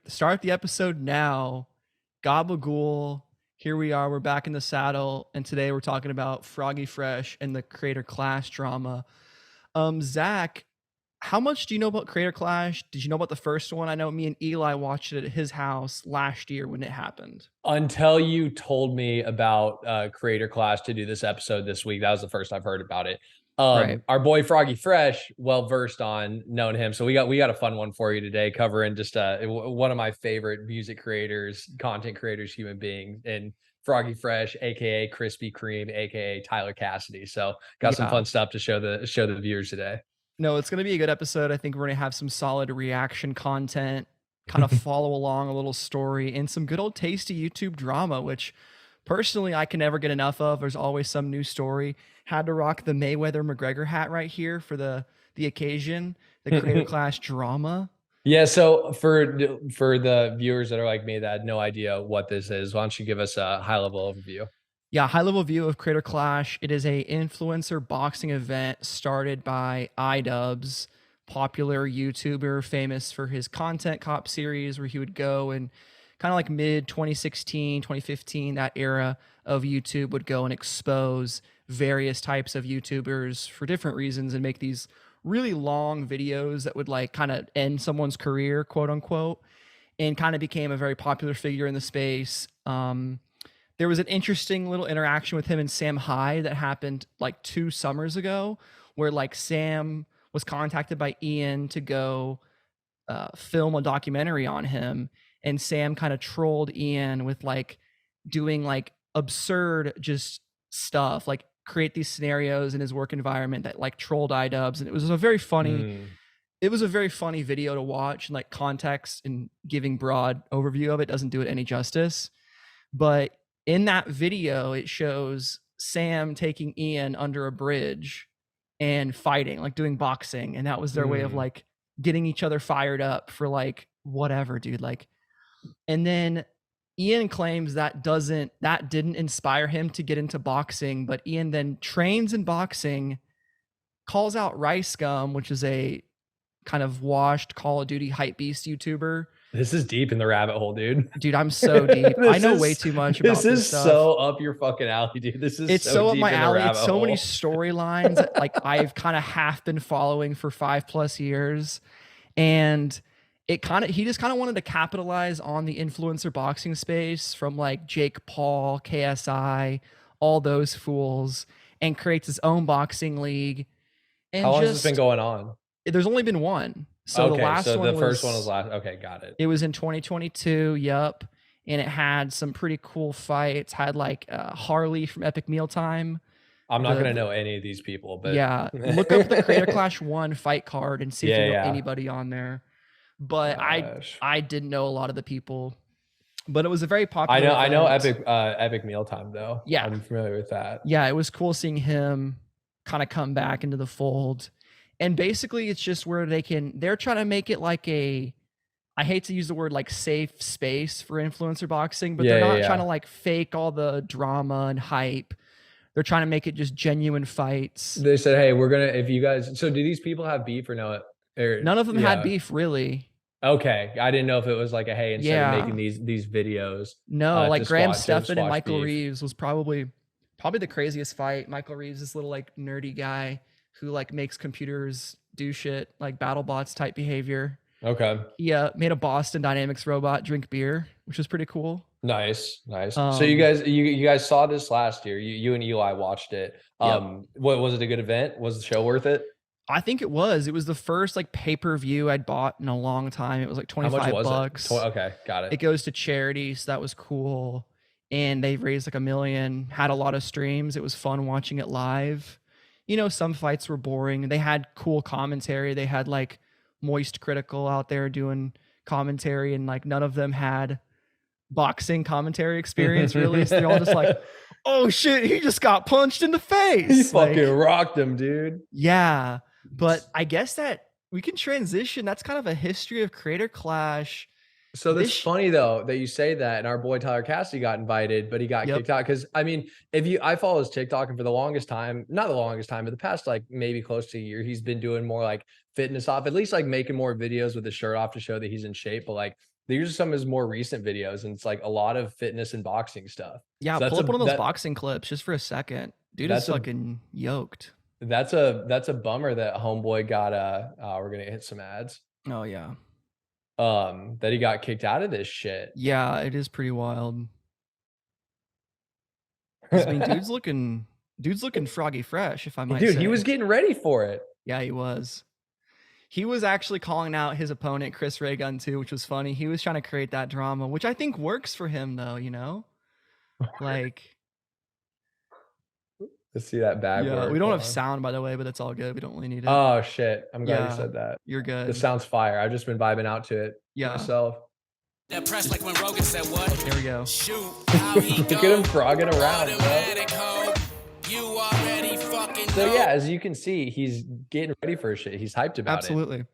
Start the episode now. Gabaghoul. Here we are. We're back in the saddle, and today we're talking about Froggy Fresh and the Creator Clash drama. Zach, how much do you know about Creator Clash? Did you know about the first one? I know me and Eli watched it at his house last year when it happened. Until you told me about Creator Clash to do this episode this week, that was the first I've heard about it. Right. Our boy Froggy Fresh, well versed on knowing him, so we got a fun one for you today, covering just one of my favorite music creators, content creators, human being, and Froggy Fresh, aka Krispy Kreme, aka Tyler Cassidy. So got some Yeah. fun stuff to show the viewers today. No, it's going to be a good episode. I think we're going to have some solid reaction content, kind of follow along a little story, and some good old tasty YouTube drama, which personally I can never get enough of. There's always some new story. Had to rock the Mayweather McGregor hat right here for the occasion, the Creator Clash drama. Yeah, so for the viewers that are like me that had no idea what this is, why don't you give us a high level overview? Yeah, high level view of Creator Clash. It is a influencer boxing event started by Idubbbz, popular YouTuber famous for his content cop series where he would go and kind of like mid 2016, 2015, that era of YouTube would go and expose various types of YouTubers for different reasons and make these really long videos that would like kind of end someone's career, quote unquote, and kind of became a very popular figure in the space. There was an interesting little interaction with him and Sam Hyde that happened like 2 summers ago, where like Sam was contacted by Ian to go film a documentary on him, and Sam kind of trolled Ian with like doing like absurd just stuff, like create these scenarios in his work environment that like trolled Idubbbz, and it was a very funny. It was a very funny video to watch, and like context and giving broad overview of it doesn't do it any justice. But in that video, it shows Sam taking Ian under a bridge and fighting, like doing boxing. And that was their way of like getting each other fired up for like whatever, dude. Like, and then Ian claims that didn't inspire him to get into boxing, but Ian then trains in boxing, calls out Rice Gum, which is a kind of washed Call of Duty hype beast YouTuber. This is deep in the rabbit hole, dude. Dude, I'm so deep. I know way too much about this stuff. So up your fucking alley, dude. This is It's so up deep my in the alley. rabbit It's so many hole. storylines that like I've kind of half been following for 5+ years. And he just kind of wanted to capitalize on the influencer boxing space from like Jake Paul, KSI, all those fools, and creates his own boxing league. And How long has this been going on? There's only been one. So okay, the last so one the first one was last. Okay, got it. It was in 2022. Yup. And it had some pretty cool fights. Had like Harley from Epic Mealtime. I'm not gonna know any of these people, but yeah, look up the Creator Clash 1 fight card and see if you know Yeah. anybody on there. But I didn't know a lot of the people, but it was a very popular. I know Epic Mealtime though. Yeah, I'm familiar with that. Yeah, it was cool seeing him kind of come back into the fold. And basically it's just where they're trying to make it like I hate to use the word like safe space for influencer boxing, but they're not trying to like fake all the drama and hype. They're trying to make it just genuine fights. They said, hey, we're gonna, if you guys, so do these people have beef or no? None of them had beef, really. Okay, I didn't know if it was like a hey, instead of making these videos. No, like Graham Stephan and Michael Reeves was probably the craziest fight. Michael Reeves, this little like nerdy guy who like makes computers do shit, like battle bots type behavior. Okay. He made a Boston Dynamics robot drink beer, which was pretty cool. Nice. So you guys saw this last year. You and Eli watched it. What was it, a good event? Was the show worth it? I think it was. It was the first like pay-per-view I'd bought in a long time. It was like $25. Okay, got it. It goes to charity, so that was cool. And they raised like $1 million, had a lot of streams. It was fun watching it live. You know, some fights were boring. They had cool commentary. They had like Moist Critical out there doing commentary, and like none of them had boxing commentary experience really. So they're all just like, oh shit, he just got punched in the face. He fucking rocked him, dude. Yeah. But I guess that we can transition. That's kind of a history of Creator Clash. So that's funny though that you say that, and our boy Tyler Cassidy got invited, but he got kicked out. Because I mean, I follow his TikTok, and for the longest time, not the longest time, but the past like maybe close to a year, he's been doing more like fitness off, at least like making more videos with his shirt off to show that he's in shape. But like these are some of his more recent videos, and it's like a lot of fitness and boxing stuff. Yeah, So pull up one of those boxing clips just for a second. Dude is that's a fucking yoked. that's a bummer that homeboy got we're gonna hit some ads. Oh yeah. That he got kicked out of this shit. Yeah, it is pretty wild. 'Cause, I mean, dude's looking froggy fresh, if I might Dude, say. he was getting ready for it. Yeah, he was. He was actually calling out his opponent, Chris Raygun, too, which was funny. He was trying to create that drama, which I think works for him, though, you know? Like, Let's see that bag yeah, work. we don't Hold have on. sound, by the way, but that's all good. We don't really need it. Oh shit. I'm glad Yeah, you said that. you're good. It sounds fire. I've just been vibing out to it Yeah. myself. That press like when Rogan said what? There we go. Shoot, how he Look at him frogging around, bro. automatic hoe. You already fucking So know. yeah, as you can see, he's getting ready for his shit. He's hyped about it. Absolutely.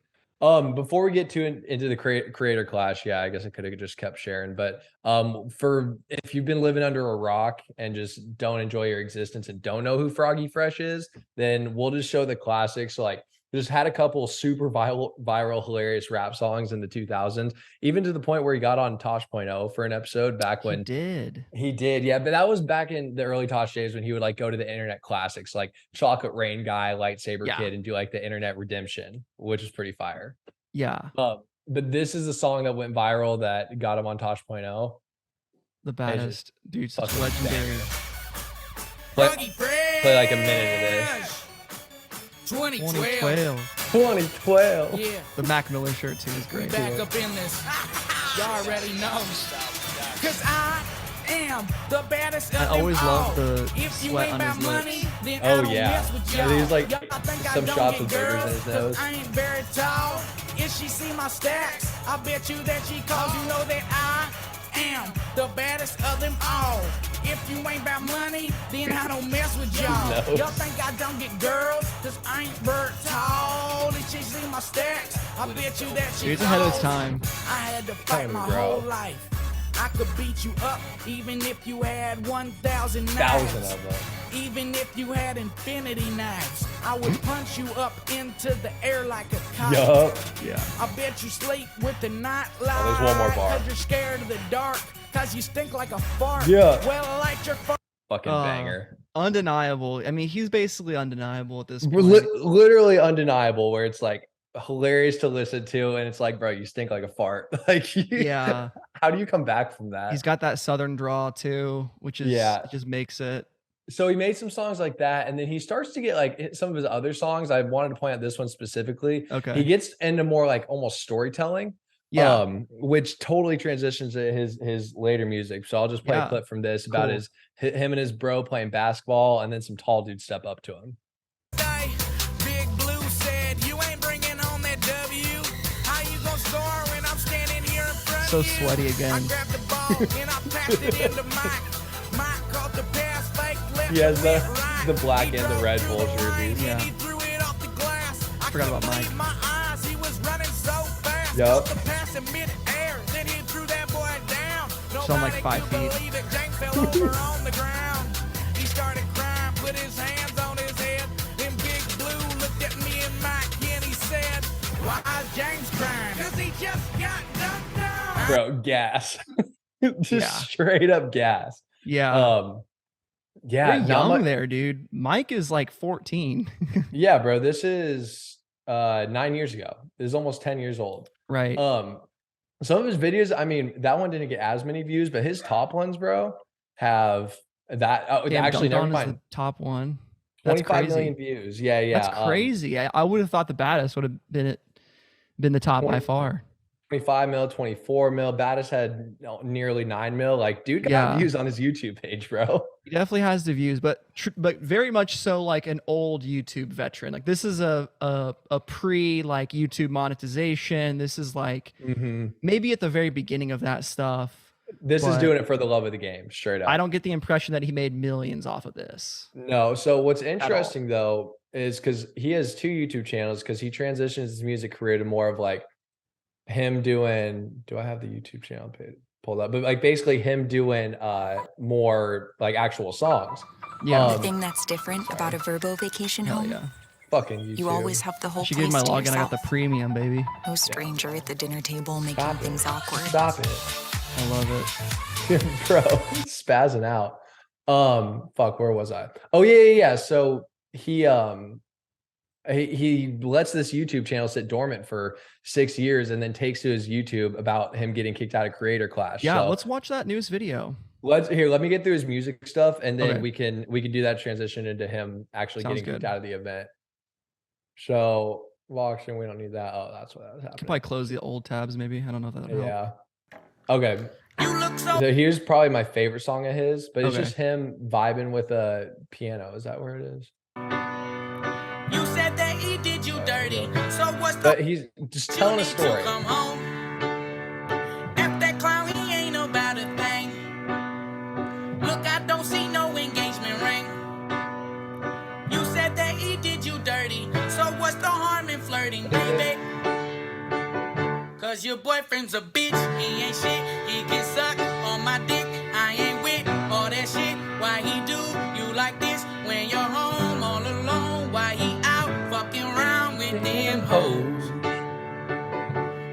Before we get into the creator clash, yeah, I guess I could have just kept sharing, but for if you've been living under a rock and just don't enjoy your existence and don't know who Froggy Fresh is, then we'll just show the classics. So like, just had a couple super viral, hilarious rap songs in the 2000s, even to the point where he got on Tosh.0 for an episode back when He did, yeah, but that was back in the early Tosh days when he would like go to the internet classics like Chocolate Rain Guy, Lightsaber Yeah. Kid, and do like the internet redemption, which is pretty fire. Yeah, But this is a song that went viral that got him on Tosh.0. the baddest. Dude, such fucking legendary. Play like a minute of this. 2012. 2012. Yeah, The Mac Miller shirt, too, is great. back up in this. Y'all already know. Cause I am the baddest of I them always all. love the If you sweat ain't on about his lips. money, then Oh, I don't yeah. mess with Yeah, y'all. there's, like, Y'all think I some don't shots get with boogers in girls, his 'cause nose. I ain't very tall. If she see my stacks, I bet you that she calls. You know that I am the baddest of them all. If you ain't about money, then I don't mess with y'all. No. Y'all think I don't get girls, cause I ain't very tall. If she see my stacks, I bet you that she Dude's ahead of his calls. time. I had to fight my bro. whole life. I could beat you up even if you had 1,000 Thousand knives. of them. Even if you had infinity knives, I would punch you up into the air like a kite. Yup. Yeah. I bet you sleep with the night light. Oh, there's one more bar. Cause you're scared of the dark. Cause you stink like a fart. Yeah. Well, light your Fucking banger. Undeniable. I mean, he's basically undeniable at this We're point. literally undeniable, where it's like hilarious to listen to, and it's like, bro, you stink like a fart. Like, Yeah. how do you come back from that? He's got that southern draw too, which is just makes it. So he made some songs like that, and then he starts to get like some of his other songs. I wanted to point out this one specifically. Okay. He gets into more like almost storytelling. Yeah. Which totally transitions to his later music. So I'll just play a clip from this about Cool. him and his bro playing basketball, and then some tall dudes step up to him. Big Blue said, you ain't bringing on that W. How you gonna score when I'm standing here in front So of you? sweaty again. I grabbed the ball and I passed it into Mike. Mike caught the pass, fake left. He has went right. the black He and the drove Red through Bull the lane, jerseys. Yeah. and he threw it off the glass. I Forgot about couldn't Mike. believe my eyes. He was running so fast. Yup. Caught the pass in midair. Then he threw that boy down. So I'm like Nobody 5 could feet. believe it. Jank fell over on the ground. He started crying, put his hands on his head. Then Big Blue looked at me and Mike and he said, why is James crying? Cause he just got dunked down. Bro, gas. Just Yeah. straight up gas. Yeah. Yeah, You're not young much- there, dude. Mike is like 14. Yeah, bro. This is 9 years ago. This is almost 10 years old. Right. Some of his videos, I mean, that one didn't get as many views, but his top ones, bro, have that. Damn, Actually, Dunked never On is mind. the top one. That's 25 crazy. million views. Yeah, yeah. That's crazy. I would have thought the baddest would have been the top by 20 far. 25 mil, 24 mil. Baddest had nearly 9 mil. Like, dude got Yeah. views on his YouTube page, bro. He definitely has the views, but very much so like an old YouTube veteran. Like this is a pre like YouTube monetization. This is like maybe at the very beginning of that stuff. This is But doing it for the love of the game, straight up. I don't get the impression that he made millions off of this. No. So what's interesting though is because he has 2 YouTube channels, because he transitions his music career to more of like him doing. Do I have the YouTube channel pulled up? But like basically him doing more like actual songs. Yeah. The thing that's different about a Verbo vacation Hell home yeah. Fucking YouTube. You always have the whole She place gave my to login. I got yourself. the premium, baby. No stranger at the dinner table making Stop it. things awkward. Stop it. I love it. Bro, spazzing out. Fuck, where was I? Oh yeah. So he lets this YouTube channel sit dormant for 6 years and then takes to his YouTube about him getting kicked out of Creator Clash. Yeah, So let's watch that news video. let me get through his music stuff, and then Okay. we can do that transition into him actually Sounds getting kicked good. out of the event. So, well, actually, we don't need that. Oh, that's what was Could happening. probably close the old tabs, maybe. I don't know if that'll help. Yeah. Okay. You look so So here's probably my favorite song of his, but it's Okay. just him vibing with a piano. Is that where it is? You said that he did you dirty. So what's the But he's just telling a you need story. to come home? F that clown, he ain't about a thing. Look, I don't see no engagement ring. You said that he did you dirty. So what's the harm in flirting, baby? Cause your boyfriend's a bitch. He ain't shit. He can suck on my dick. I ain't with all that shit. Why he do you like this when you're home all alone? Why he out fucking around with them hoes?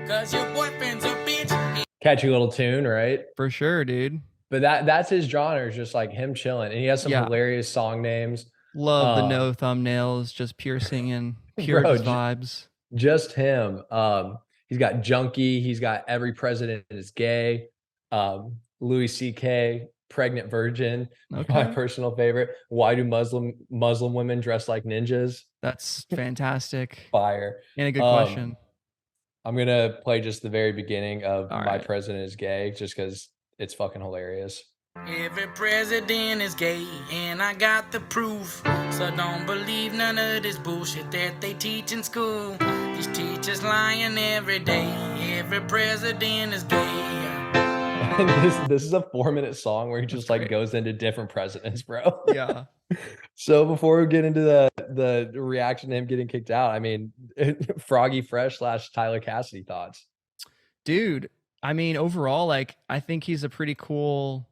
Cause your boyfriend's a bitch. Catchy little tune, right? For sure, dude. But that's his genre, is just like him chilling. And he has some Yeah. hilarious song names. Love the Um, no thumbnails, just pure singing, pure Bro, just vibes. Just him. He's got Junkie. He's got Every President is Gay. Louis C.K., Pregnant Virgin, my Okay. personal favorite. Why do Muslim women dress like ninjas? That's fantastic. Fire. And a good Um, question. I'm gonna play just the very beginning of All My right. President is Gay, just because it's fucking hilarious. Every president is gay, and I got the proof. So don't believe none of this bullshit that they teach in school. These teachers lying every day. Every president is gay. And this is a 4-minute song where he just like great. goes into different presidents, bro. Yeah. So before we get into the reaction to him getting kicked out, I mean, Froggy Fresh / Tyler Cassidy thoughts. Dude, I mean, overall, like, I think he's a pretty cool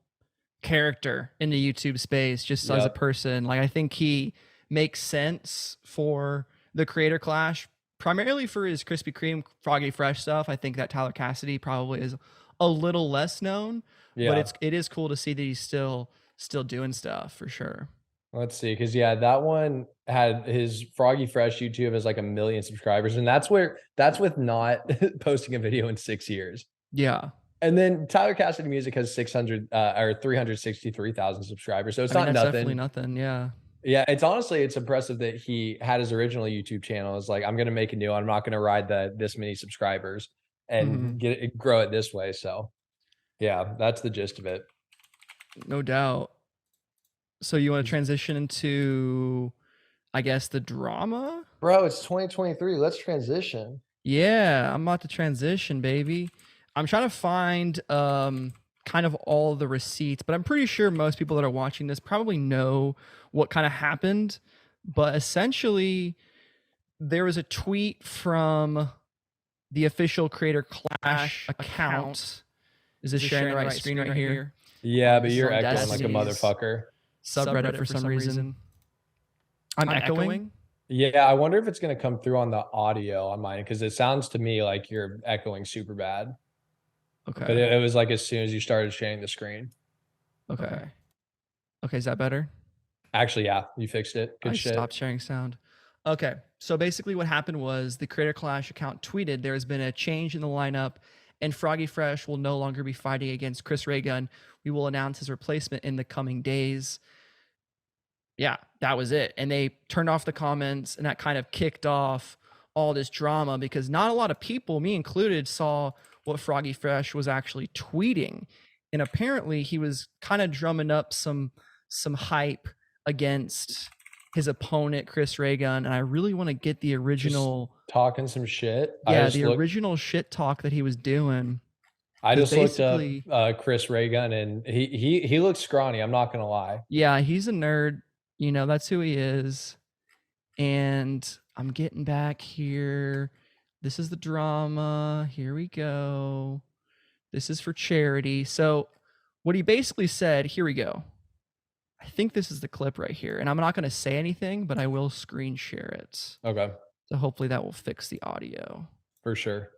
character in the YouTube space, just as a Yep. person. Like, I think he makes sense for the Creator Clash, primarily for his Krispy Kreme Froggy Fresh stuff. I think that Tyler Cassidy probably is a little less known, Yeah. but it is cool to see that he's still doing stuff for sure. Let's see, because that one had his Froggy Fresh YouTube has like 1 million subscribers, and that's with not posting a video in 6 years. Yeah. And then Tyler Cassidy Music has 363,000 subscribers, so it's I mean, not that's nothing. definitely nothing. Yeah. Yeah, it's impressive that he had his original YouTube channel. It's like, I'm gonna make a new one. I'm not gonna ride this many subscribers and grow it this way. So yeah, that's the gist of it. No doubt. So you want to transition into, I guess, the drama? Bro, it's 2023. Let's transition. Yeah, I'm about to transition, baby. I'm trying to find kind of all the receipts, but I'm pretty sure most people that are watching this probably know what kind of happened. But essentially, there was a tweet from the official Creator Clash account. Is this sharing the right screen right here? Yeah, but This is you're on echoing like a Destiny's motherfucker. Subreddit for some reason. I'm echoing. Yeah, I wonder if it's gonna come through on the audio on mine, because it sounds to me like you're echoing super bad. Okay. But it was like as soon as you started sharing the screen. Okay. Okay, is that better? Actually, yeah, you fixed it. Good I shit. stopped sharing sound. Okay, so basically what happened was the Creator Clash account tweeted there has been a change in the lineup and Froggy Fresh will no longer be fighting against Chris Raygun. We will announce his replacement in the coming days. Yeah, that was it. And they turned off the comments, and that kind of kicked off all this drama because not a lot of people, me included, saw what Froggy Fresh was actually tweeting. And apparently he was kind of drumming up some hype against his opponent, Chris Raygun. And I really want to get the original Talking some shit. original shit talk that he was doing. I just looked basically- up Chris Raygun, and he looks scrawny. I'm not gonna lie. Yeah, he's a nerd. You know, that's who he is. And I'm getting back here. This is the drama. Here we go. This is for charity. So what he basically said, here we go. I think this is the clip right here, and I'm not going to say anything, but I will screen share it. Okay. So hopefully that will fix the audio. For sure.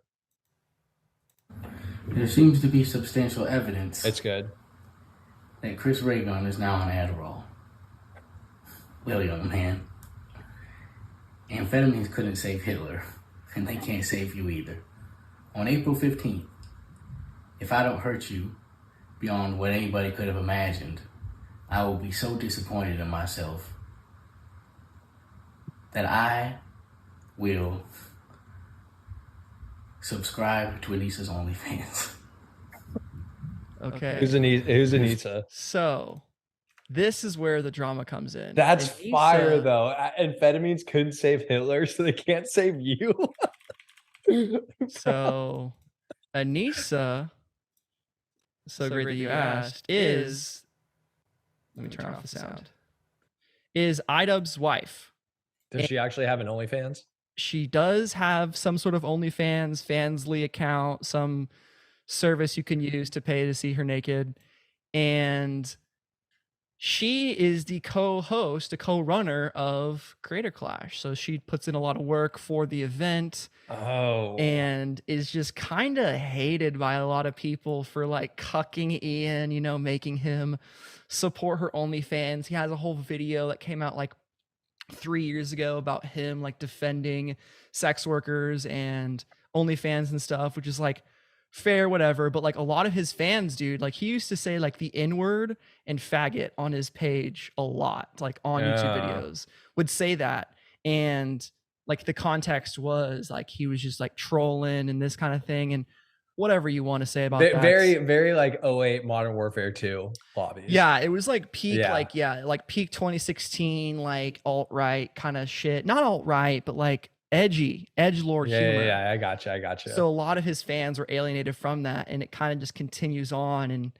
There seems to be substantial evidence It's good. that Chris Raygun is now on Adderall. Well, young man, amphetamines couldn't save Hitler, and they can't save you either. On April 15th, if I don't hurt you beyond what anybody could have imagined, I will be so disappointed in myself that I will subscribe to Anisa's OnlyFans. Okay. Who's Anisa? So this is where the drama comes in. That's Anisa- fire though. Amphetamines couldn't save Hitler, so they can't save you. So Anisa, so great that you asked, is, let me turn off the sound, is Idubbbz's wife. Does she actually have an OnlyFans? She does have some sort of OnlyFans, Fansly account, some service you can use to pay to see her naked. And she is the co-host, a co-runner of Creator Clash. So she puts in a lot of work for the event. Oh. And is just kind of hated by a lot of people for like cucking Ian, you know, making him support her OnlyFans. He has a whole video that came out like 3 years ago about him like defending sex workers and OnlyFans and stuff, which is like fair, whatever. But like a lot of his fans, dude, like he used to say like the N-word and faggot on his page a lot, like on YouTube videos, would say that. And like the context was like he was just like trolling and this kind of thing, and whatever you want to say about that. Very, very like 08 Modern Warfare 2 lobbies. Yeah, it was like peak, Yeah. like peak 2016, like alt-right kind of shit. Not alt-right, but like edgelord humor. Yeah, I gotcha. So a lot of his fans were alienated from that, and it kind of just continues on. And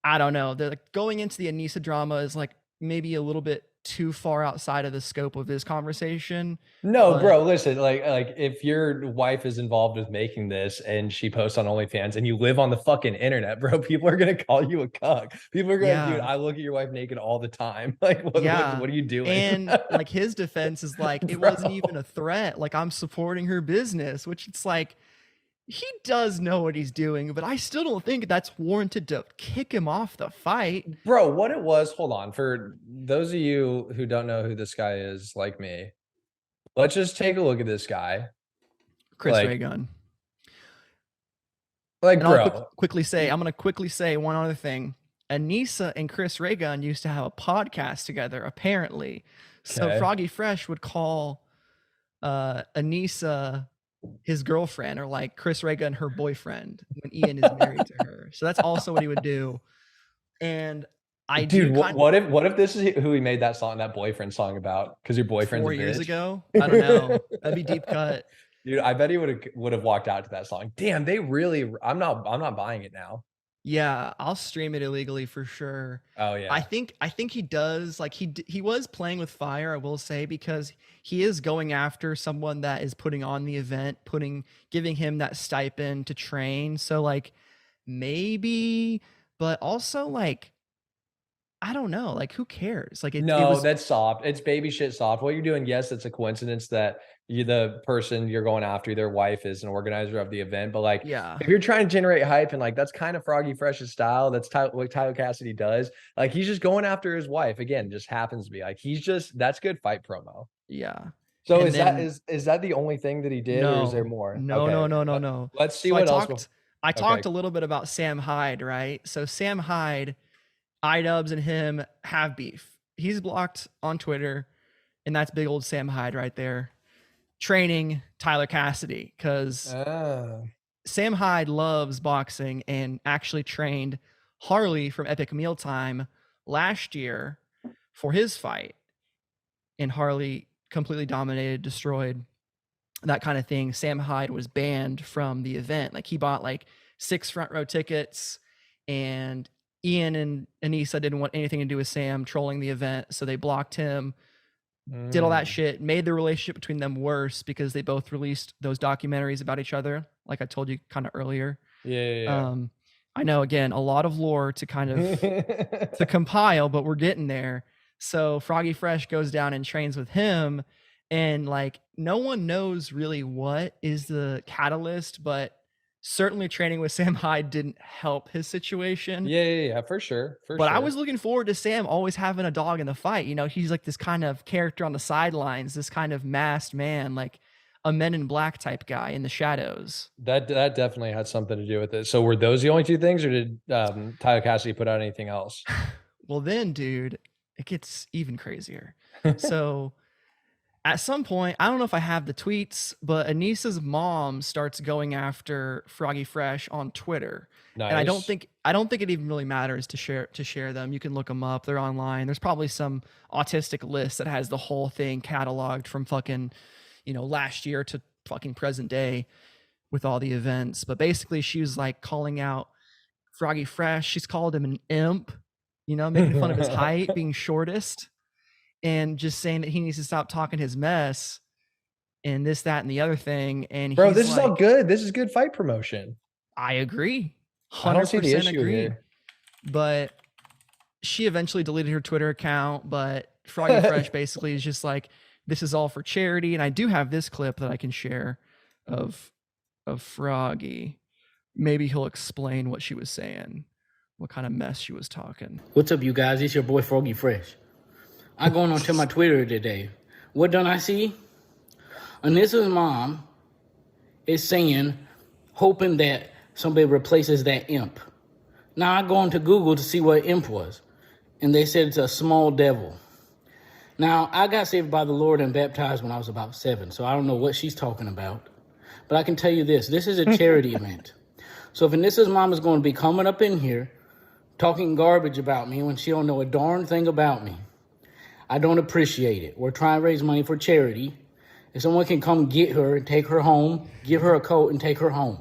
I don't know, they're like going into the Anisa drama is like maybe a little bit too far outside of the scope of this conversation. No, but- bro, listen, like if your wife is involved with making this and she posts on OnlyFans and you live on the fucking internet, bro, people are gonna call you a cuck. People are gonna, dude, I look at your wife naked all the time. Like, what are you doing? And like his defense is like, it wasn't even a threat. Like, I'm supporting her business, which it's like, he does know what he's doing, but I still don't think that's warranted to kick him off the fight. Bro, what it was, hold on, for those of you who don't know who this guy is, like me, let's just take a look at this guy. Chris Like- Raygun. Like, And bro, I'm going to quickly say one other thing. Anisa and Chris Raygun used to have a podcast together, apparently. So Okay. Froggy Fresh would call Anisa his girlfriend, or like Chris Raygun her boyfriend, when Ian is married to her. So that's also what he would do. And I dude, do kind what if this is who he made that boyfriend song about? Because your boyfriend's 4 a years bitch? ago. I don't know. That'd be deep cut. Dude, I bet he would have walked out to that song. Damn, they really. I'm not buying it now. Yeah, I'll stream it illegally for sure. Oh yeah. I think he does, like he was playing with fire, I will say, because he is going after someone that is putting on the event, giving him that stipend to train. So like maybe, but also like I don't know, like who cares? Like That's soft. It's baby shit soft. What you're doing, yes, it's a coincidence that the person you're going after, their wife, is an organizer of the event. But like, yeah. if you're trying to generate hype, and like that's kind of Froggy Fresh's style, that's what Tyler Cassidy does. Like he's just going after his wife. Again, just happens to be like that's good fight promo. Yeah. So And is that the only thing that he did, or is there more? No, Okay. no. Let's see So what else. I talked a little bit about Sam Hyde, right? So Sam Hyde, Idubbbz and him have beef. He's blocked on Twitter, and that's big old Sam Hyde right there, training Tyler Cassidy, because Sam Hyde loves boxing and actually trained Harly from Epic Mealtime last year for his fight, and Harly completely dominated, destroyed, that kind of thing. Sam Hyde was banned from the event. Like he bought like 6 front row tickets, and Ian and Anisa didn't want anything to do with Sam trolling the event, so they blocked him, did all that shit, made the relationship between them worse because they both released those documentaries about each other, like I told you kind of earlier. Yeah. I know, again, a lot of lore to kind of to compile, but we're getting there. So Froggy Fresh goes down and trains with him, and like no one knows really what is the catalyst, but certainly training with Sam Hyde didn't help his situation. Yeah, for sure. But I was looking forward to Sam always having a dog in the fight. You know, he's like this kind of character on the sidelines, this kind of masked man, like a Men in Black type guy in the shadows. That definitely had something to do with it. So were those the only two things, or did Tyler Cassidy put out anything else? Well, then, dude, it gets even crazier. So at some point, I don't know if I have the tweets, but Anisa's mom starts going after Froggy Fresh on Twitter. Nice. And I don't think it even really matters to share them. You can look them up. They're online. There's probably some autistic list that has the whole thing cataloged from fucking, last year to fucking present day with all the events. But basically she was like calling out Froggy Fresh. She's called him an imp, making fun of his height, being shortest, and just saying that he needs to stop talking his mess and this, that, and the other thing. And bro, this is all good. This is good fight promotion. I agree. 100% I don't see the issue agree. here. But she eventually deleted her Twitter account. But Froggy Fresh basically is just like, this is all for charity. And I do have this clip that I can share of Froggy. Maybe he'll explain what she was saying, what kind of mess she was talking. What's up, you guys? It's your boy Froggy Fresh. I going on to my Twitter today. What done I see? Anisa's mom is saying, hoping that somebody replaces that imp. Now I go onto Google to see what imp was, and they said it's a small devil. Now, I got saved by the Lord and baptized when I was about 7, so I don't know what she's talking about. But I can tell you this is a charity event. So if Anissa's mom is going to be coming up in here talking garbage about me when she don't know a darn thing about me, I don't appreciate it. We're trying to raise money for charity. If someone can come get her and take her home, give her a coat and take her home.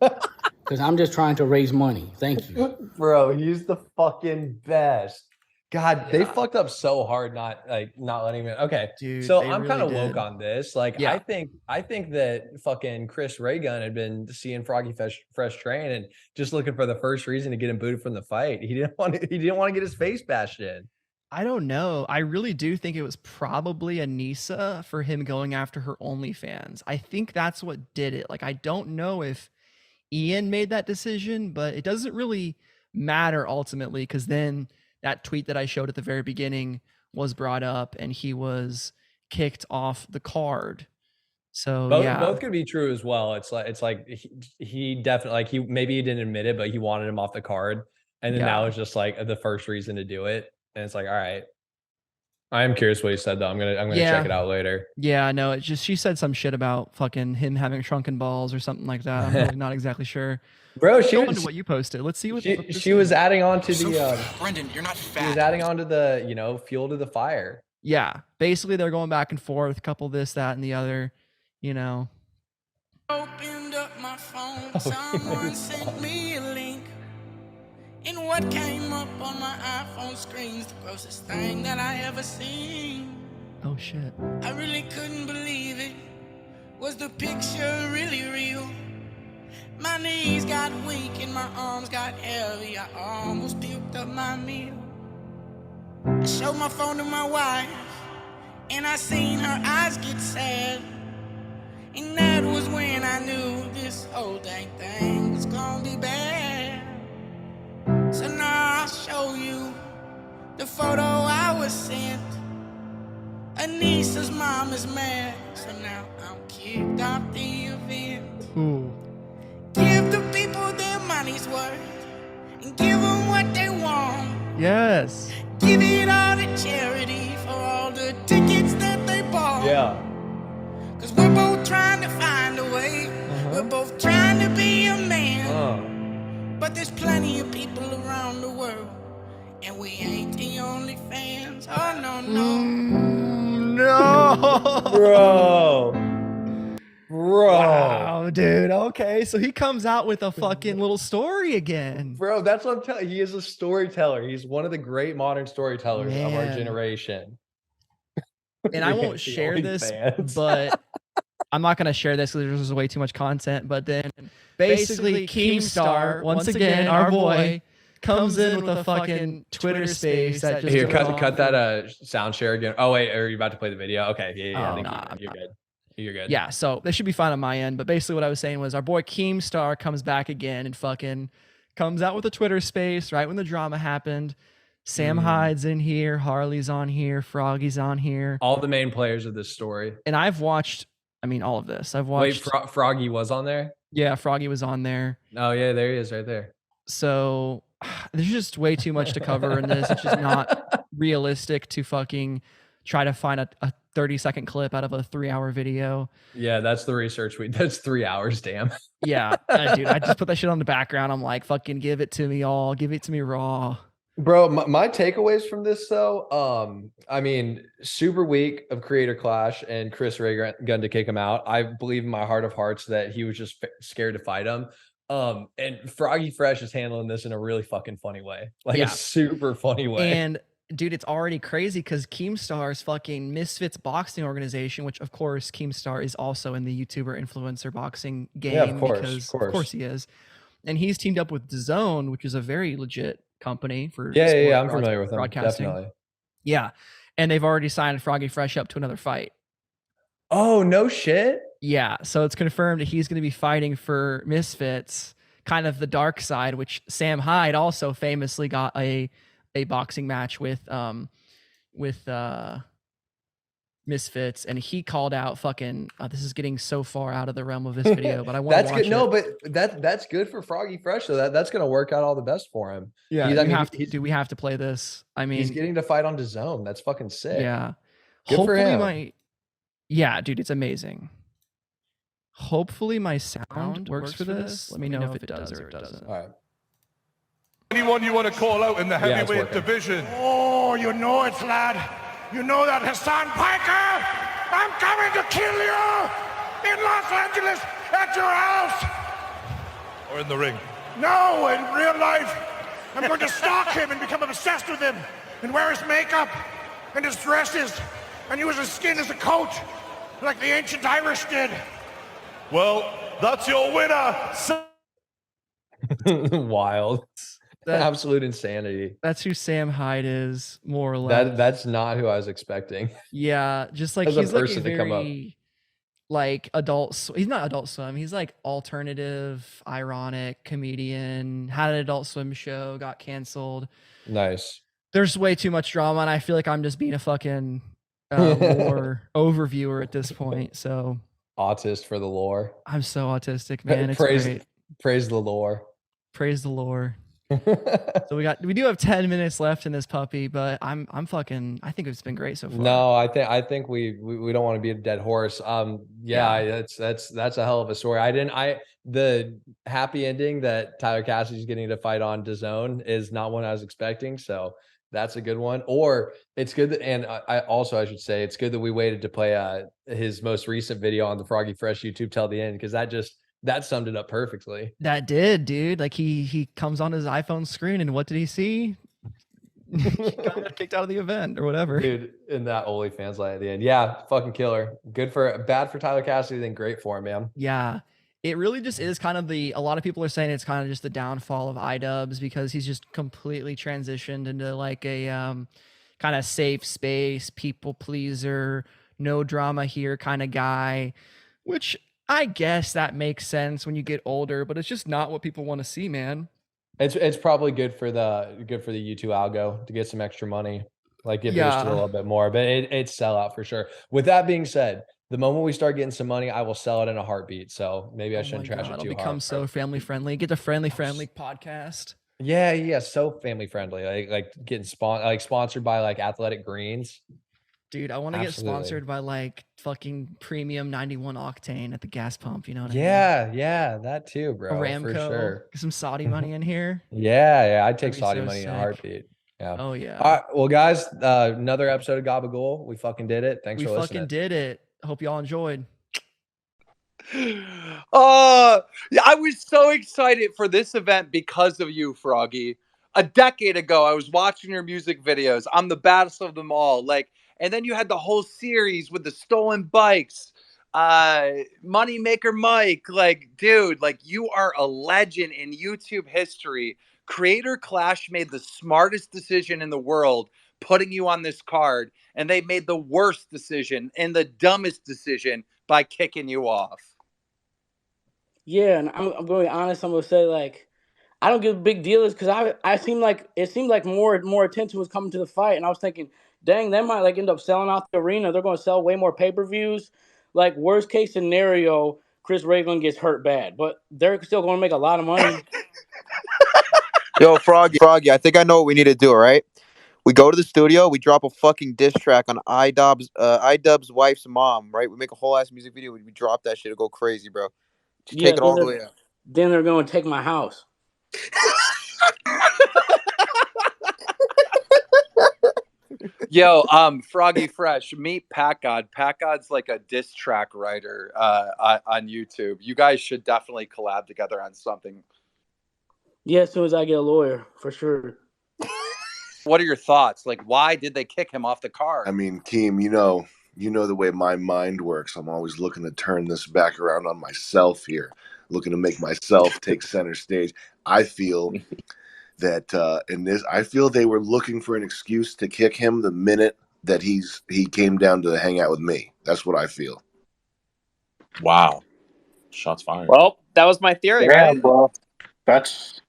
Because I'm just trying to raise money. Thank you. Bro, he's the fucking best. God, they fucked up so hard not letting him in. Okay, dude, so they I'm kind of really woke did. on this. Like, Yeah. I think that fucking Chris Raygun had been seeing Froggy Fresh train and just looking for the first reason to get him booted from the fight. He didn't want to get his face bashed in. I don't know. I really do think it was probably Anisa for him going after her OnlyFans. I think that's what did it. Like, I don't know if Ian made that decision, but it doesn't really matter ultimately, because then that tweet that I showed at the very beginning was brought up and he was kicked off the card. So both could be true as well. It's like he definitely maybe he didn't admit it, but he wanted him off the card, and then that was just like the first reason to do it. And it's like, all right. I am curious what he said though. I'm gonna check it out later. Yeah, no, it's just she said some shit about fucking him having shrunken balls or something like that. I'm really not exactly sure. Bro, Go into what you posted. Let's see what she was adding on to Brendan, you're not fat. she was adding on to the fuel to the fire. Yeah, basically they're going back and forth, a couple this, that, and the other. Opened up my phone, someone sent me a link. And what came up on my iPhone screen's the grossest thing that I ever seen. Oh shit. I really couldn't believe it. Was the picture really real? My knees got weak and my arms got heavy. I almost puked up my meal. I showed my phone to my wife, and I seen her eyes get sad. And that was when I knew this whole dang thing was gonna be bad. So now I'll show you the photo I was sent. Anisa's mom is mad, so now I'm kicked off the event. Ooh. Give the people their money's worth and give them what they want. Yes. Give it all to charity for all the tickets that they bought. Yeah. Cause we're both trying to find a way. We're both trying to be a man. But there's plenty of people around the world, and we ain't the only fans. Oh, no, no. No. Bro. Wow, dude. Okay, so he comes out with a fucking little story again. Bro, that's what I'm telling you. He is a storyteller. He's one of the great modern storytellers of our generation. And I won't share this, but I'm not gonna share this because there's just way too much content. But then basically Keemstar, once again, our boy, comes in with a fucking Twitter space that just Here, goes cut on that sound share again. Oh wait, are you about to play the video? Okay, yeah, I Oh, think nah, you're good. You're good. Yeah, so they should be fine on my end. But basically, what I was saying was our boy Keemstar comes back again and fucking comes out with a Twitter space right when the drama happened. Sam Hyde's in here, Harley's on here, Froggy's on here, All the main players of this story. and I've watched. I mean, all of this. I've Wait, watched. Froggy was on there? Yeah, Froggy was on there. Oh yeah, there he is right there. So there's just way too much to cover in this. It's just not realistic to fucking try to find a 30-second clip out of a 3-hour video. Yeah, that's the research that's 3 hours, damn. Yeah, dude, I just put that shit on the background. I'm like, fucking give it to me all. Give it to me raw. Bro, my takeaways from this though, I mean, super weak of Creator Clash and Chris Ray Gun to kick him out. I believe in my heart of hearts that he was just scared to fight him. And Froggy Fresh is handling this in a really fucking funny way, like Yeah. a super funny way. And dude, it's already crazy because Keemstar's fucking Misfits boxing organization, which of course Keemstar is also in the YouTuber influencer boxing game. Yeah, of course, because of course. he is. And he's teamed up with DAZN, which is a very legit company for Yeah, I'm familiar with them. broadcasting. Definitely. Yeah. And they've already signed Froggy Fresh up to another fight. Oh, no shit. Yeah, so it's confirmed that he's going to be fighting for Misfits, kind of the dark side, which Sam Hyde also famously got a boxing match with Misfits, and he called out fucking this is getting so far out of the realm of this video, but I want That's to watch good. No, it. but that's good for Froggy Fresh. So that's gonna work out all the best for him. Yeah, He's- we have to play this. I mean, he's getting to fight on DAZN. That's fucking sick. yeah. Good for Hopefully him. yeah, dude, it's amazing. Hopefully my sound works for this. Let me know if it does or it doesn't. All right. Anyone you want to call out in the it's heavyweight working. division? Oh, you know it, lad. You know that, Hassan Piker. I'm coming to kill you in Los Angeles at your house. Or in the ring? No, in real life. I'm going to stalk him and become obsessed with him and wear his makeup and his dresses and use his skin as a coat like the ancient Irish did. Well, that's your winner. Wild. That- Absolute insanity. That's who Sam Hyde is, more or less. That's not who I was expecting. Yeah, just like As a he's like a person to come up. very like he's not Adult Swim. He's like alternative, ironic comedian. Had an Adult Swim show, got canceled. Nice. There's way too much drama, and I feel like I'm just being a fucking lore overviewer at this point. So Autist for the lore. I'm so autistic, man. It's praise great. praise the lore. Praise the lore. So we do have 10 minutes left in this puppy, but I'm fucking. I think it's been great so far. No, I think we don't want to be a dead horse. Yeah. That's a hell of a story. The happy ending that Tyler Cassidy's getting to fight on DAZN is not one I was expecting. So that's a good one. Or it's good that, and I should say it's good that we waited to play his most recent video on the Froggy Fresh YouTube till the end, because that summed it up perfectly. That did, dude. Like he comes on his iPhone screen, and what did he see? He got kicked out of the event or whatever. Dude, in that OnlyFans line at the end. Yeah, fucking killer. Bad for Tyler Cassidy, then great for him, man. Yeah. It really just is kind of a lot of people are saying it's kind of just the downfall of Idubbbz, because he's just completely transitioned into like a kind of safe space, people pleaser, no drama here kind of guy, which I guess that makes sense when you get older, but it's just not what people want to see, man. It's probably good for the YouTube algo to get some extra money, like get boosted a little bit more, but it's sell out for sure. With that being said, the moment we start getting some money, I will sell it in a heartbeat. So maybe I shouldn't trash it It'll too become hard. so family friendly. Get the friendly podcast. Yeah, so family friendly. Like getting sponsored by like Athletic Greens. Dude, I want to get Absolutely. sponsored by like fucking premium 91 octane at the gas pump. You know what I mean? Yeah, that too, bro. Aramco, For sure. get some Saudi money in here. Yeah, I'd take That'd be Saudi so money in a sick. heartbeat. Yeah. Oh yeah. All right, well, guys, another episode of Gabaghoul. We fucking did it. Thanks We for fucking listening. did it. Hope y'all enjoyed. Yeah, I was so excited for this event because of you, Froggy. A decade ago, I was watching your music videos. I'm the baddest of them all. And then you had the whole series with the stolen bikes. Moneymaker Mike, like, dude, like, you are a legend in YouTube history. Creator Clash made the smartest decision in the world putting you on this card, and they made the worst decision and the dumbest decision by kicking you off. Yeah, and I'm going to be honest. I'm going to say, like, I don't give big deals because it seemed like more attention was coming to the fight, and I was thinking, dang, they might like end up selling out the arena. They're going to sell way more pay-per-views. Like, worst case scenario, Chris Ragland gets hurt bad, but they're still going to make a lot of money. Yo, Froggy, I think I know what we need to do, all right? We go to the studio, we drop a fucking diss track on Idubbbz wife's mom, right? We make a whole ass music video, we drop that shit, it'll go crazy, bro. Just take it all the way out. Then they're going to take my house. Yo, Froggy Fresh, meet Pat God. Pat God's like a diss track writer on YouTube. You guys should definitely collab together on something. Yeah, as soon as I get a lawyer, for sure. What are your thoughts? Like, why did they kick him off the card? I mean, Keem, you know the way my mind works. I'm always looking to turn this back around on myself here, looking to make myself take center stage. I feel that I feel they were looking for an excuse to kick him the minute that he came down to hang out with me. That's what I feel. Wow. Shots fired. Well, that was my theory, right? Bro. That's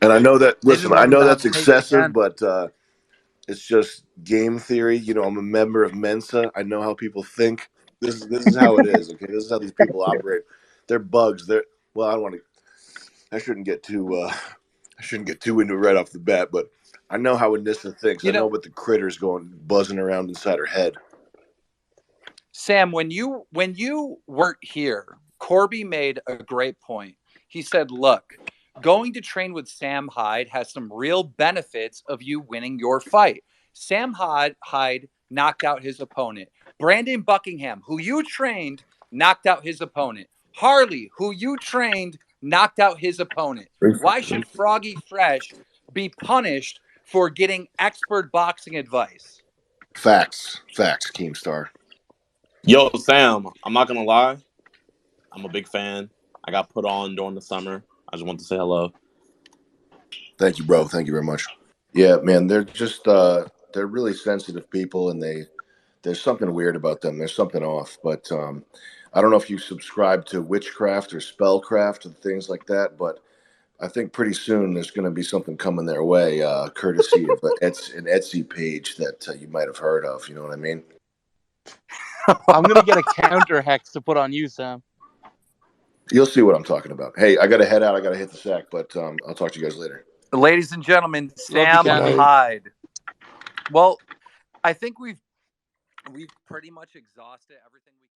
And I know that. Listen, I know that's Take excessive, it, but it's just game theory. You know, I'm a member of Mensa. I know how people think. This is how it is. Okay, this is how these people operate. They're bugs. Well, I don't want to. I shouldn't get too into it right off the bat, but I know how Anisa thinks. I know what the critter's going buzzing around inside her head. Sam, when you weren't here, Corby made a great point. He said, look, going to train with Sam Hyde has some real benefits of you winning your fight. Sam Hyde knocked out his opponent. Brandon Buckingham, who you trained, knocked out his opponent. Harley, who you trained, knocked out his opponent. Why should Froggy Fresh be punished for getting expert boxing advice? Facts, Keemstar. Yo, Sam, I'm not going to lie. I'm a big fan. I got put on during the summer. I just want to say hello. Thank you, bro. Thank you very much. Yeah, man, they're just they're really sensitive people, and there's something weird about them. There's something off. But I don't know if you subscribe to witchcraft or spellcraft and things like that, but I think pretty soon there's going to be something coming their way, courtesy of an Etsy page that you might have heard of. You know what I mean? I'm going to get a counter hex to put on you, Sam. You'll see what I'm talking about. Hey, I got to head out. I got to hit the sack, but I'll talk to you guys later. Ladies and gentlemen, Sam Hyde. Well, I think we've pretty much exhausted everything we